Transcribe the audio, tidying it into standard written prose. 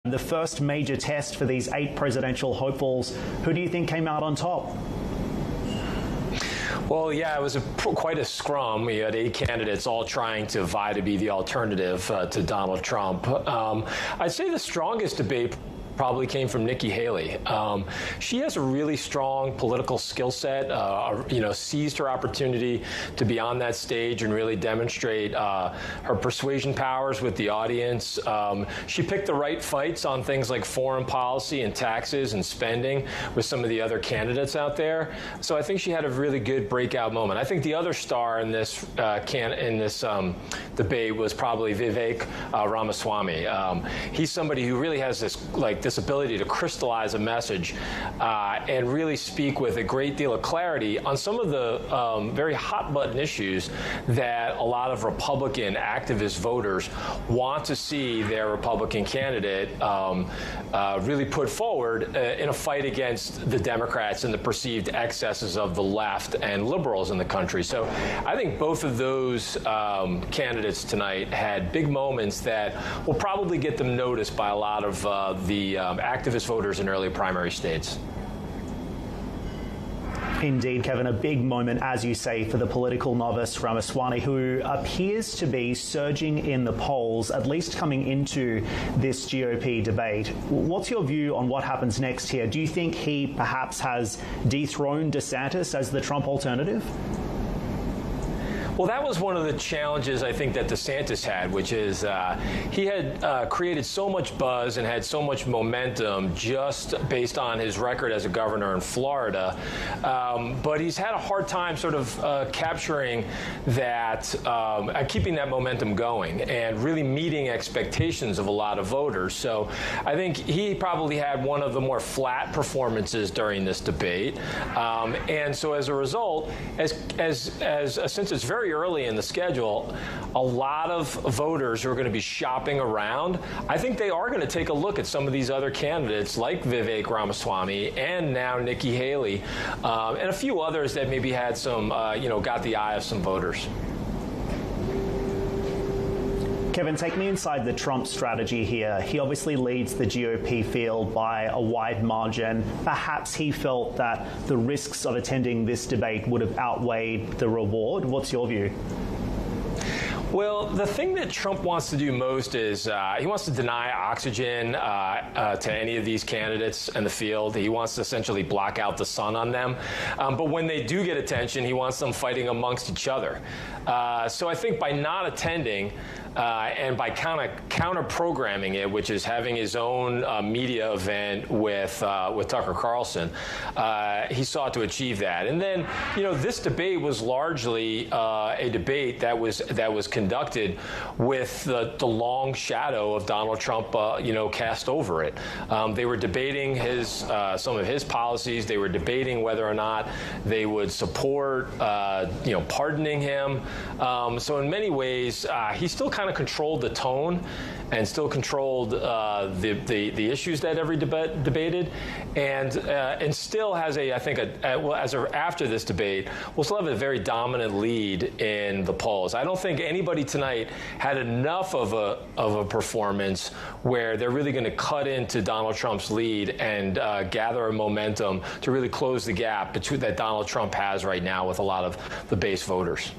The first major test for these 8 presidential hopefuls. Who do you think came out on top? Well, yeah, it was quite a scrum. You had 8 candidates all trying to vie to be the alternative to Donald Trump. I'd say the strongest debate probably came from Nikki Haley. She has a really strong political skill set, seized her opportunity to be on that stage and really demonstrate her persuasion powers with the audience. She picked the right fights on things like foreign policy and taxes and spending with some of the other candidates out there. So I think she had a really good breakout moment. I think the other star in this debate was probably Vivek Ramaswamy. He's somebody who really has this ability to crystallize a message and really speak with a great deal of clarity on some of the very hot-button issues that a lot of Republican activist voters want to see their Republican candidate really put forward in a fight against the Democrats and the perceived excesses of the left and liberals in the country. So I think both of those candidates tonight had big moments that will probably get them noticed by a lot of the activist voters in early primary states. Indeed, Kevin, a big moment, as you say, for the political novice Ramaswamy, who appears to be surging in the polls, at least coming into this GOP debate. What's your view on what happens next here? Do you think he perhaps has dethroned DeSantis as the Trump alternative? Well, that was one of the challenges I think that DeSantis had, which is he had created so much buzz and had so much momentum just based on his record as a governor in Florida. But he's had a hard time sort of capturing that, keeping that momentum going and really meeting expectations of a lot of voters. So I think he probably had one of the more flat performances during this debate. And so as a result, since it's very early in the schedule, a lot of voters who are going to be shopping around, I think they are going to take a look at some of these other candidates like Vivek Ramaswamy and now Nikki Haley and a few others that maybe had some, got the eye of some voters. Kevin, take me inside the Trump strategy here. He obviously leads the GOP field by a wide margin. Perhaps he felt that the risks of attending this debate would have outweighed the reward. What's your view? Well, the thing that Trump wants to do most is he wants to deny oxygen to any of these candidates in the field. He wants to essentially block out the sun on them. But when they do get attention, he wants them fighting amongst each other. So I think by not attending and by kind of counter-programming it, which is having his own media event with Tucker Carlson, he sought to achieve that. And then, this debate was largely a debate that was conducted with the long shadow of Donald Trump, cast over it. They were debating some of his policies. They were debating whether or not they would support, pardoning him. So in many ways, he still kind of controlled the tone and still controlled the issues that every debate debated, and still has after this debate, will still have a very dominant lead in the polls. I don't think anybody tonight had enough of a performance where they're really going to cut into Donald Trump's lead and gather a momentum to really close the gap that Donald Trump has right now with a lot of the base voters.